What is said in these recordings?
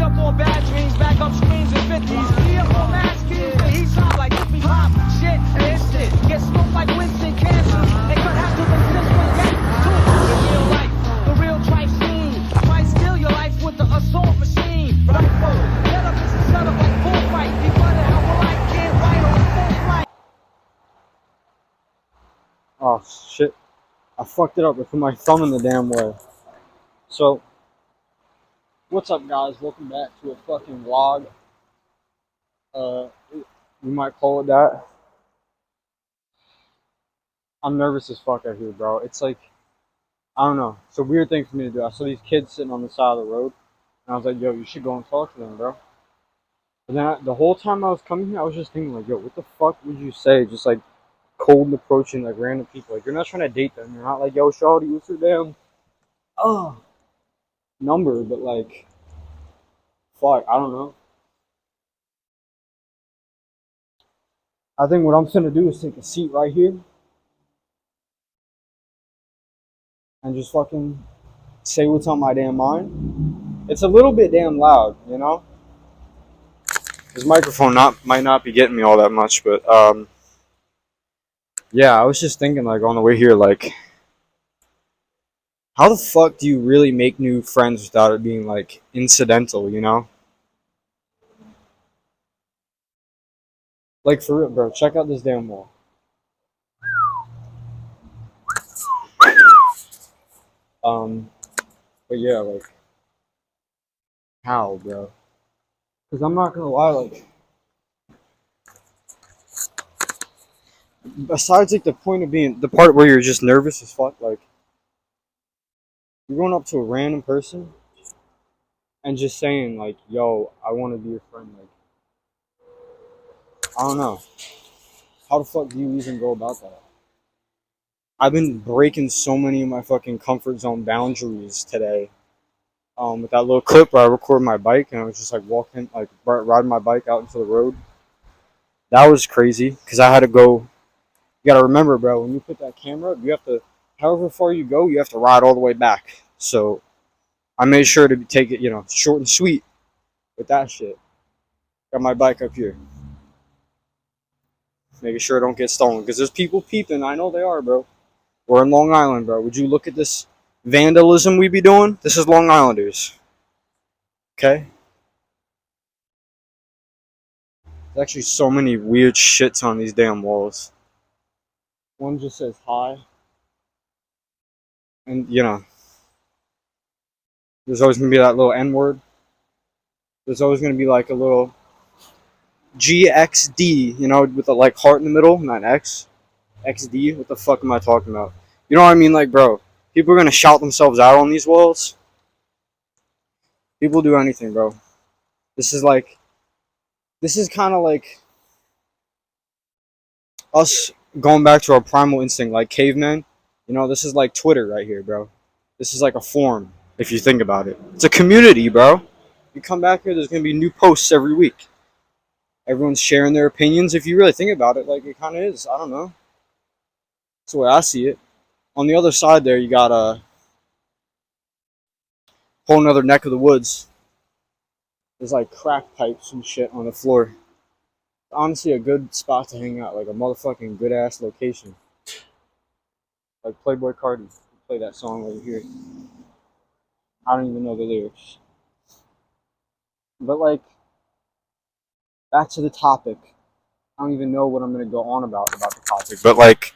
up on bad dreams, back up screens and 50s. He up on mass keys, but he's hot like if we pop shit and instant. Get smoked like Winston cancers. They cut half to the system back to the real life, the real trife scene. Try steal your life with the assault machine. Right foot, get up and set up like full fight. Be flooded, how will I get right on full flight? Oh shit. I fucked it up. I put my thumb in the damn way. So, what's up, guys? Welcome back to a fucking vlog. We might call it that. I'm nervous as fuck out here, bro. It's like, I don't know. It's a weird thing for me to do. I saw these kids sitting on the side of the road, and I was like, yo, you should go and talk to them, bro. But then the whole time I was coming here, I was just thinking, like, yo, what the fuck would you say? Just like cold approaching like random people. Like, you're not trying to date them. You're not like, yo, shawty, what's your damn number? But like, fuck, I don't know. I think what I'm gonna do is take a seat right here and just fucking say what's on my damn mind. It's a little bit damn loud, you know? This microphone might not be getting me all that much, but yeah, I was just thinking, like, on the way here, like, how the fuck do you really make new friends without it being like incidental, you know? Like, for real, bro, check out this damn wall. But yeah, like, how, bro? Because I'm not gonna lie, like, besides like the point of being the part where you're just nervous as fuck, like, you're going up to a random person and just saying, like, yo, I want to be your friend. Like, I don't know. How the fuck do you even go about that? I've been breaking so many of my fucking comfort zone boundaries today. With that little clip where I record my bike and I was just like walking, like riding my bike out into the road. That was crazy because I had to go. You gotta remember, bro, when you put that camera up, you have to, however far you go, you have to ride all the way back. So I made sure to take it, you know, short and sweet with that shit. Got my bike up here. Making sure it don't get stolen. Because there's people peeping. I know they are, bro. We're in Long Island, bro. Would you look at this vandalism we be doing? This is Long Islanders. Okay? There's actually so many weird shits on these damn walls. One just says hi. And, you know, there's always going to be that little N-word. There's always going to be like a little GXD, you know, with a like heart in the middle, not X. XD? What the fuck am I talking about? You know what I mean? Like, bro, people are going to shout themselves out on these walls. People do anything, bro. This is kind of like us going back to our primal instinct, like cavemen. You know, this is like Twitter right here, bro. This is like a forum, if you think about it. It's a community, bro. You come back here, there's going to be new posts every week. Everyone's sharing their opinions. If you really think about it, like, it kind of is. I don't know. That's the way I see it. On the other side there, you got a whole nother neck of the woods. There's like crack pipes and shit on the floor. Honestly, a good spot to hang out, like a motherfucking good ass location. Like Playboy Cardi, play that song over here. I don't even know the lyrics. But like, back to the topic. I don't even know what I'm gonna go on about the topic. But like,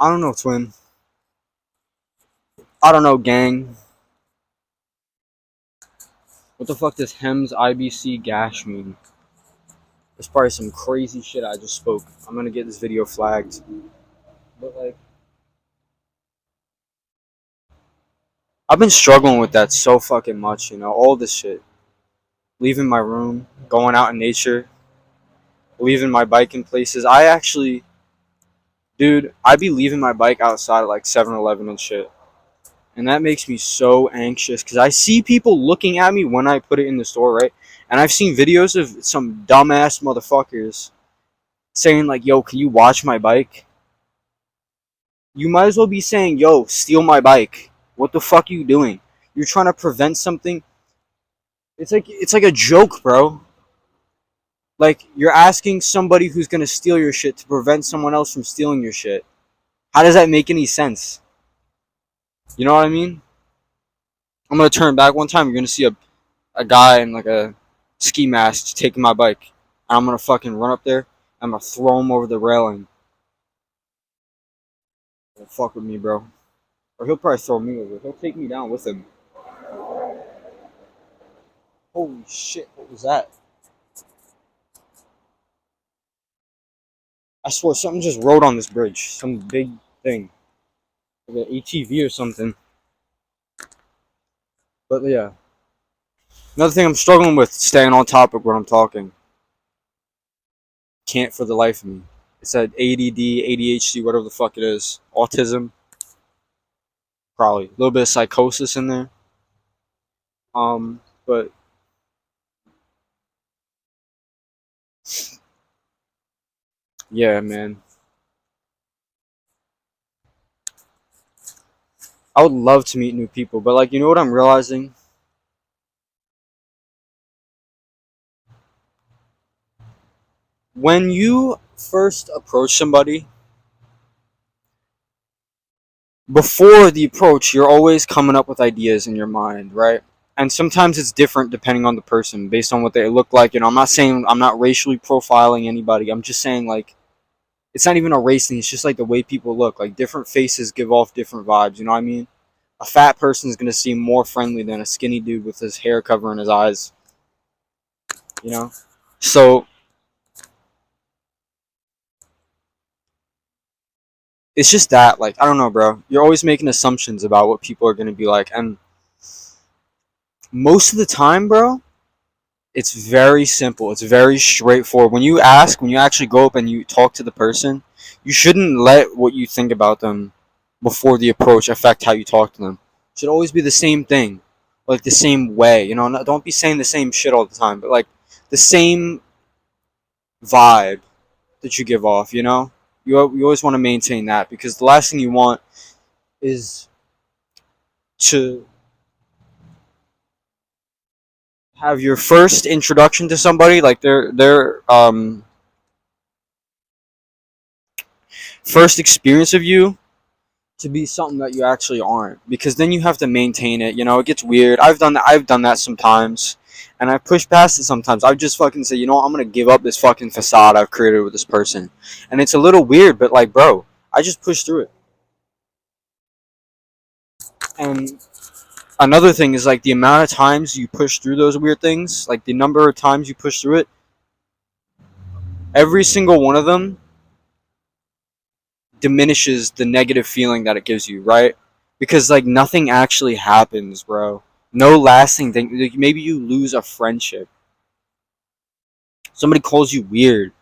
I don't know, twin. I don't know, gang. What the fuck does Hems IBC Gash mean? There's probably some crazy shit I just spoke. I'm gonna get this video flagged. But like, I've been struggling with that so fucking much, you know, all this shit. Leaving my room, going out in nature, leaving my bike in places. Dude, I be leaving my bike outside at like 7-Eleven and shit. And that makes me so anxious because I see people looking at me when I put it in the store, right? And I've seen videos of some dumbass motherfuckers saying like, yo, can you watch my bike? You might as well be saying, yo, steal my bike. What the fuck are you doing? You're trying to prevent something. It's like a joke, bro. Like you're asking somebody who's gonna steal your shit to prevent someone else from stealing your shit. How does that make any sense? You know what I mean? I'm gonna turn back one time. You're gonna see a guy in like a ski mask taking my bike. And I'm gonna fucking run up there. I'm gonna throw him over the railing. Don't fuck with me, bro. Or he'll probably throw me over. He'll take me down with him. Holy shit, what was that? I swear something just rode on this bridge. Some big thing. Like an ATV or something. But yeah. Another thing I'm struggling with, staying on topic when I'm talking. Can't for the life of me. It's that ADD, ADHD, whatever the fuck it is. Autism. Probably. A little bit of psychosis in there. But yeah, man. I would love to meet new people, but like, you know what I'm realizing? When you first approach somebody, before the approach, you're always coming up with ideas in your mind, right? And sometimes it's different depending on the person, based on what they look like. You know, I'm not saying I'm not racially profiling anybody. I'm just saying like it's not even a race thing. It's just like the way people look. Like different faces give off different vibes. You know what I mean? A fat person is gonna seem more friendly than a skinny dude with his hair covering his eyes. You know, so it's just that. Like I don't know, bro. You're always making assumptions about what people are gonna be like, and most of the time, bro, it's very simple. It's very straightforward. When you ask, when you actually go up and you talk to the person, you shouldn't let what you think about them before the approach affect how you talk to them. It should always be the same thing, like the same way. You know, don't be saying the same shit all the time, but like the same vibe that you give off. You know, you always want to maintain that because the last thing you want is to have your first introduction to somebody, like their first experience of you, to be something that you actually aren't, because then you have to maintain it. You know, it gets weird. I've done that sometimes, and I've pushed past it sometimes. I've just fucking say, you know what, I'm gonna give up this fucking facade I've created with this person, and it's a little weird, but like, bro, I just pushed through it. And another thing is like the amount of times you push through those weird things, like the number of times you push through it, every single one of them diminishes the negative feeling that it gives you, right? Because like nothing actually happens, bro. No lasting thing. Like, maybe you lose a friendship. Somebody calls you weird,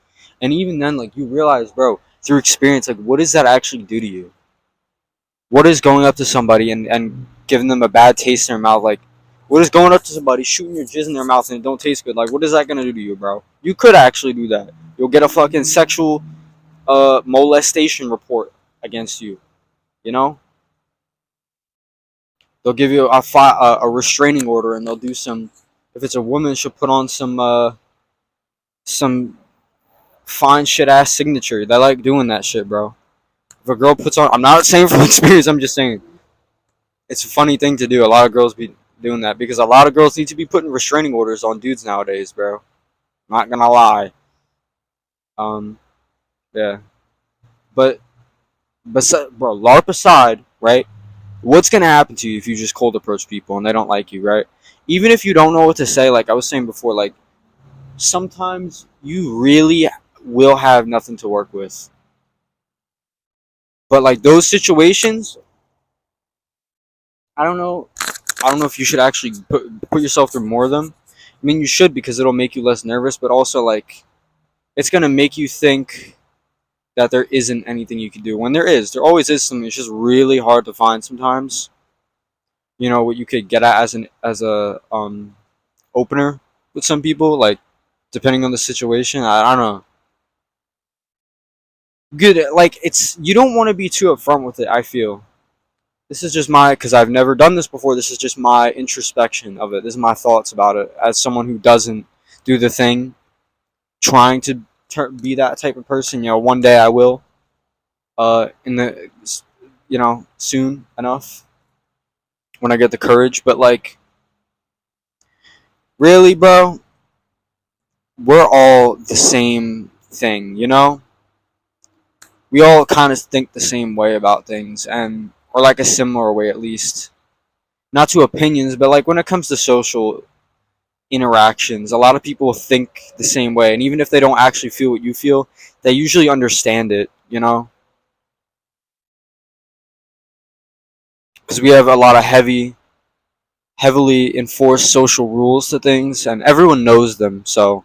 and even then, like you realize, bro, through experience, like what does that actually do to you? What is going up to somebody and giving them a bad taste in their mouth? Like, what is going up to somebody, shooting your jizz in their mouth and it don't taste good? Like, what is that gonna do to you, bro? You could actually do that. You'll get a fucking sexual molestation report against you. You know, they'll give you a restraining order, and they'll do some. If it's a woman, she'll put on some fine shit ass signature. They like doing that shit, bro. If a girl puts on, I'm not saying from experience. I'm just saying it's a funny thing to do. A lot of girls be doing that because a lot of girls need to be putting restraining orders on dudes nowadays, bro. Not gonna lie. Um, yeah, but bro, LARP aside, right? What's gonna happen to you if you just cold approach people and they don't like you, right? Even if you don't know what to say, like I was saying before, like sometimes you really will have nothing to work with. But like those situations, I don't know. I don't know if you should actually put yourself through more of them. I mean, you should because it'll make you less nervous, but also like it's gonna make you think that there isn't anything you can do. When there is, there always is something. It's just really hard to find sometimes. You know what you could get at as a opener with some people, like depending on the situation. I don't know. Good, like it's you don't want to be too upfront with it. I feel This is just my, because I've never done this before, this is just my introspection of it. This is my thoughts about it as someone who doesn't do the thing, trying to be that type of person. One day I will, in the, soon enough when I get the courage. But like, really, bro, we're all the same thing, We all kind of think the same way about things, or like a similar way at least. Not to opinions, but like when it comes to social interactions, a lot of people think the same way, and even if they don't actually feel what you feel, they usually understand it. Because we have a lot of heavily enforced social rules to things, and everyone knows them. So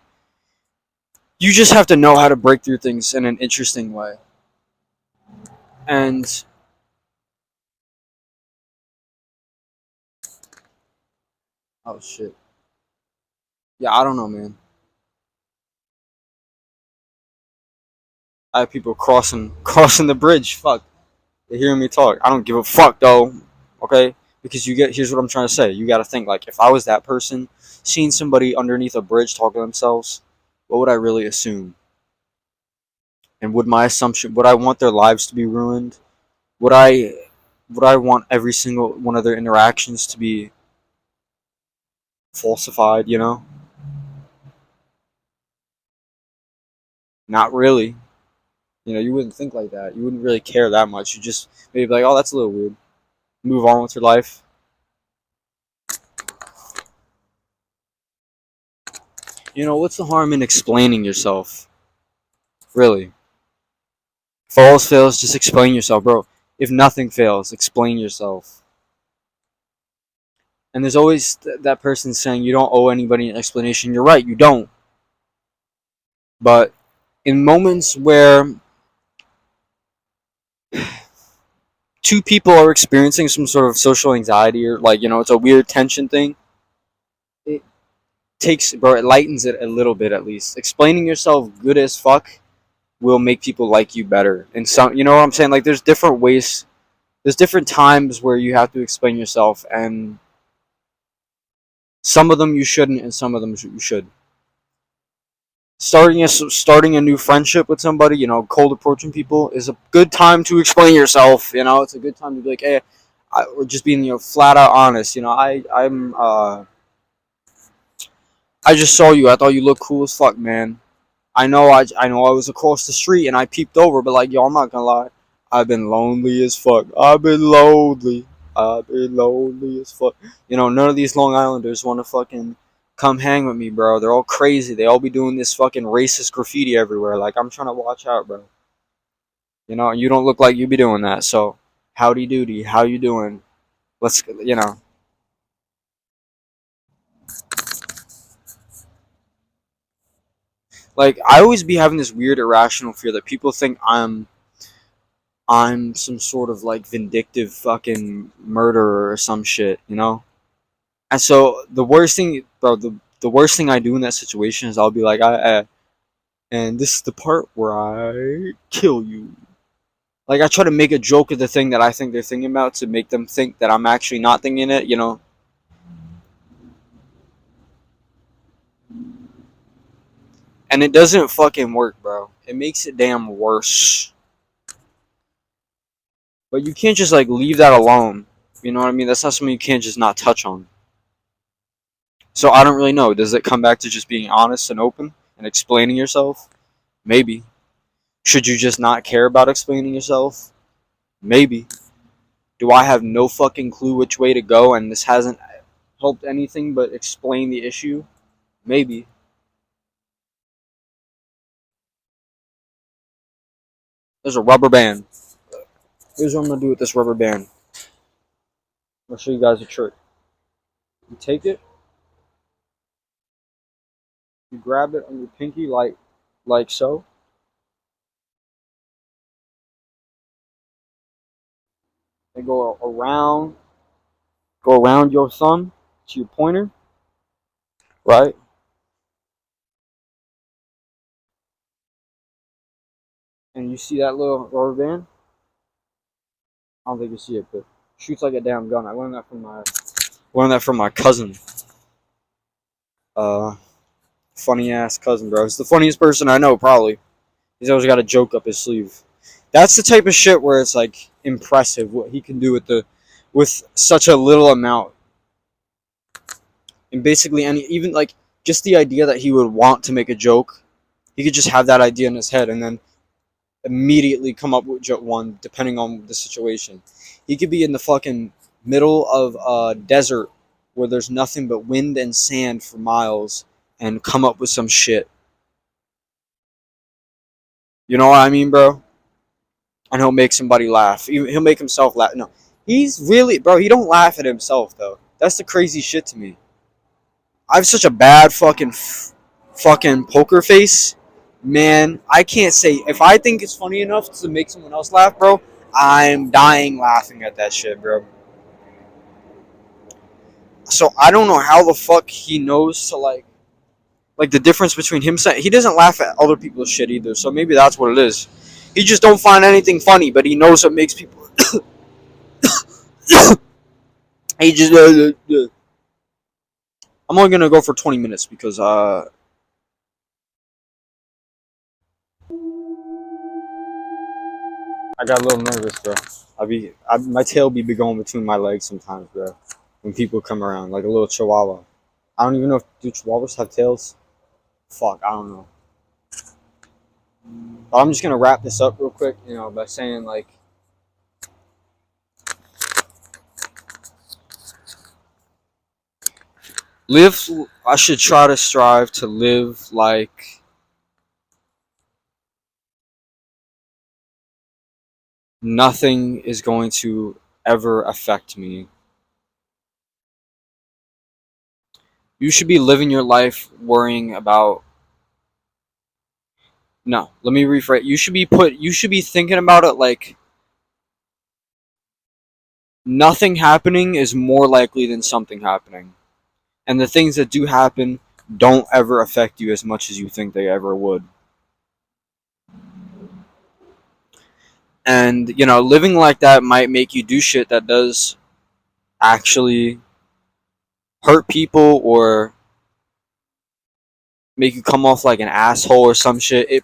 you just have to know how to break through things in an interesting way. And oh shit, yeah, I don't know, man. I have people crossing the bridge. Fuck, they're hearing me talk. I don't give a fuck though. Okay, because here's what I'm trying to say. You got to think like if I was that person, seeing somebody underneath a bridge talking to themselves, what would I really assume? And would I want their lives to be ruined? Would I would I want every single one of their interactions to be falsified? Not really. You wouldn't think like that. You wouldn't really care that much. You just maybe be like, oh, that's a little weird. Move on with your life. What's the harm in explaining yourself? Really. If all else fails, just explain yourself, bro. If nothing fails, explain yourself. And there's always that person saying you don't owe anybody an explanation. You're right, you don't. But in moments where two people are experiencing some sort of social anxiety or like, it's a weird tension thing, it it lightens it a little bit at least. Explaining yourself good as fuck will make people like you better. And some, you know what I'm saying? Like there's different ways, there's different times where you have to explain yourself, and some of them you shouldn't, and some of them you should. Starting a new friendship with somebody, cold approaching people is a good time to explain yourself. It's a good time to be like, hey, or just being flat out honest. I just saw you. I thought you looked cool as fuck, man. I know I was across the street and I peeped over, but like, yo, I'm not gonna lie. I've been lonely as fuck. I've been lonely. I've been lonely as fuck. None of these Long Islanders want to fucking come hang with me, bro. They're all crazy. They all be doing this fucking racist graffiti everywhere. Like, I'm trying to watch out, bro. And you don't look like you be doing that. So, howdy doody. How you doing? Let's. Like, I always be having this weird irrational fear that people think I'm some sort of like vindictive fucking murderer or some shit. And so the worst thing, bro, the worst thing I do in that situation is I'll be like, and this is the part where I kill you. Like I try to make a joke of the thing that I think they're thinking about to make them think that I'm actually not thinking it. And it doesn't fucking work, bro. It makes it damn worse. But you can't just like leave that alone. You know what I mean? That's not something you can't just not touch on. So I don't really know. Does it come back to just being honest and open and explaining yourself? Maybe. Should you just not care about explaining yourself? Maybe. Do I have no fucking clue which way to go and this hasn't helped anything but explain the issue? Maybe. There's a rubber band. Here's what I'm gonna do with this rubber band. I'll show you guys a trick. You take it, you grab it on your pinky like so, and go around your thumb to your pointer, right? And you see that little rubber band? I don't think you see it, but Shoots like a damn gun. I learned that from my cousin. Funny ass cousin, bro. He's the funniest person I know, probably. He's always got a joke up his sleeve. That's the type of shit where it's like impressive what he can do with such a little amount. And basically even like just the idea that he would want to make a joke, he could just have that idea in his head and then immediately come up with joke one depending on the situation. He could be in the fucking middle of a desert where there's nothing but wind and sand for miles and come up with some shit. You know what I mean, bro? And he'll make somebody laugh. He'll make himself laugh. No, he's really, bro. He don't laugh at himself though. That's the crazy shit to me. I have such a bad fucking poker face, man. I can't say if I think it's funny enough to make someone else laugh, bro. I'm dying laughing at that shit, bro. So I don't know how the fuck he knows to like the difference between him saying he doesn't laugh at other people's shit either. So maybe that's what it is. He just don't find anything funny, but he knows what makes people. He just. I'm only gonna go for 20 minutes because I got a little nervous, bro. My tail be going between my legs sometimes, bro. When people come around, like a little chihuahua. I don't even know if do chihuahuas have tails. Fuck, I don't know. But I'm just gonna wrap this up real quick, by saying like, live. I should try to strive to live like nothing is going to ever affect me. You should be living your life worrying about. No, let me rephrase. You should be thinking about it like nothing happening is more likely than something happening. And the things that do happen don't ever affect you as much as you think they ever would. And, living like that might make you do shit that does actually hurt people or make you come off like an asshole or some shit. It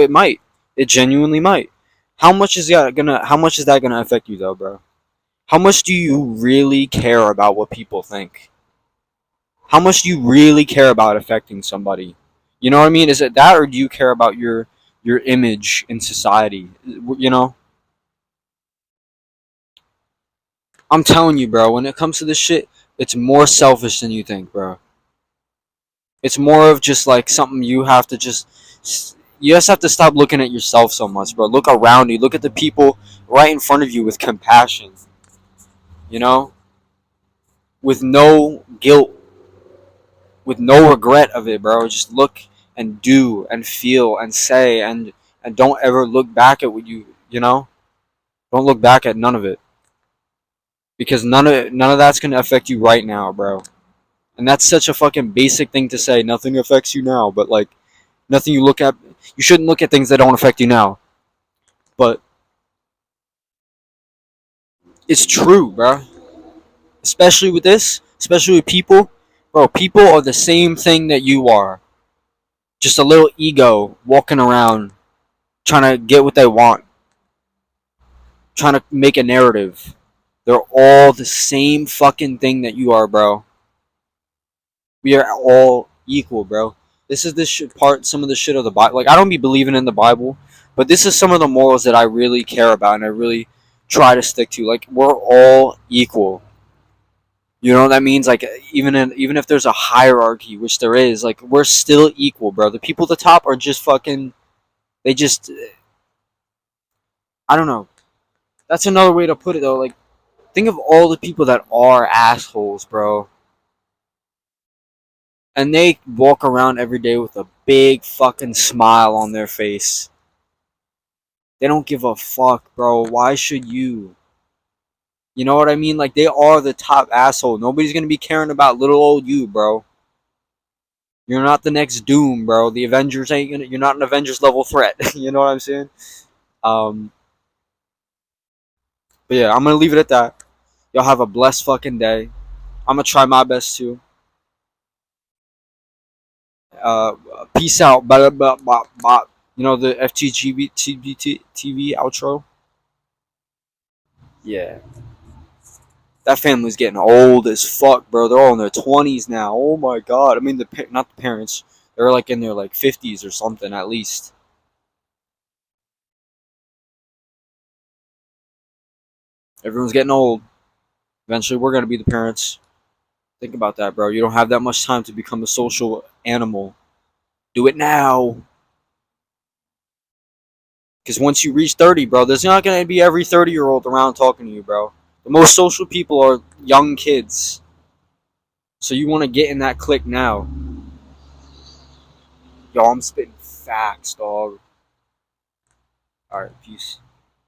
might. It genuinely might. How much is that gonna affect you though, bro? How much do you really care about what people think? How much do you really care about affecting somebody? You know what I mean? Is it that, or do you care about your image in society? I'm telling you, bro. When it comes to this shit, it's more selfish than you think, bro. It's more of just like something you have to you just have to stop looking at yourself so much, bro. Look around you. Look at the people right in front of you with compassion. With no guilt, with no regret of it, bro. Just look and do and feel and say and don't ever look back at what don't look back at none of it. Because none of that's gonna affect you right now, bro. And that's such a fucking basic thing to say. Nothing affects you now, but like nothing you look at. You shouldn't look at things that don't affect you now. But it's true, bro. Especially with this, especially with people, bro. People are the same thing that you are. Just a little ego walking around, trying to get what they want, trying to make a narrative. They're all the same fucking thing that you are, bro. We are all equal, bro. This is some of the shit of the Bible. Like, I don't be believing in the Bible, but this is some of the morals that I really care about and I really try to stick to. Like, we're all equal. You know what that means? Like, even if there's a hierarchy, which there is, like, we're still equal, bro. The people at the top are just fucking. They just. I don't know. That's another way to put it, though. Like, think of all the people that are assholes, bro. And they walk around every day with a big fucking smile on their face. They don't give a fuck, bro. Why should you? You know what I mean? Like, they are the top asshole. Nobody's gonna be caring about little old you, bro. You're not the next Doom, bro. The Avengers ain't gonna. You're not an Avengers level threat. You know what I'm saying? But yeah, I'm gonna leave it at that. Y'all have a blessed fucking day. I'm gonna try my best to. Uh, Peace out. Blah, blah, blah, blah. You know the FTGB TV outro? Yeah. That family's getting old as fuck, bro. They're all in their 20s now. Oh my god. I mean, not the parents. They're like in their like 50s or something at least. Everyone's getting old. Eventually, we're gonna be the parents. Think about that, bro. You don't have that much time to become a social animal. Do it now. Because once you reach 30, bro, there's not gonna be every 30-year-old around talking to you, bro. The most social people are young kids. So you want to get in that clique now. Yo, I'm spitting facts, dog. Alright, peace.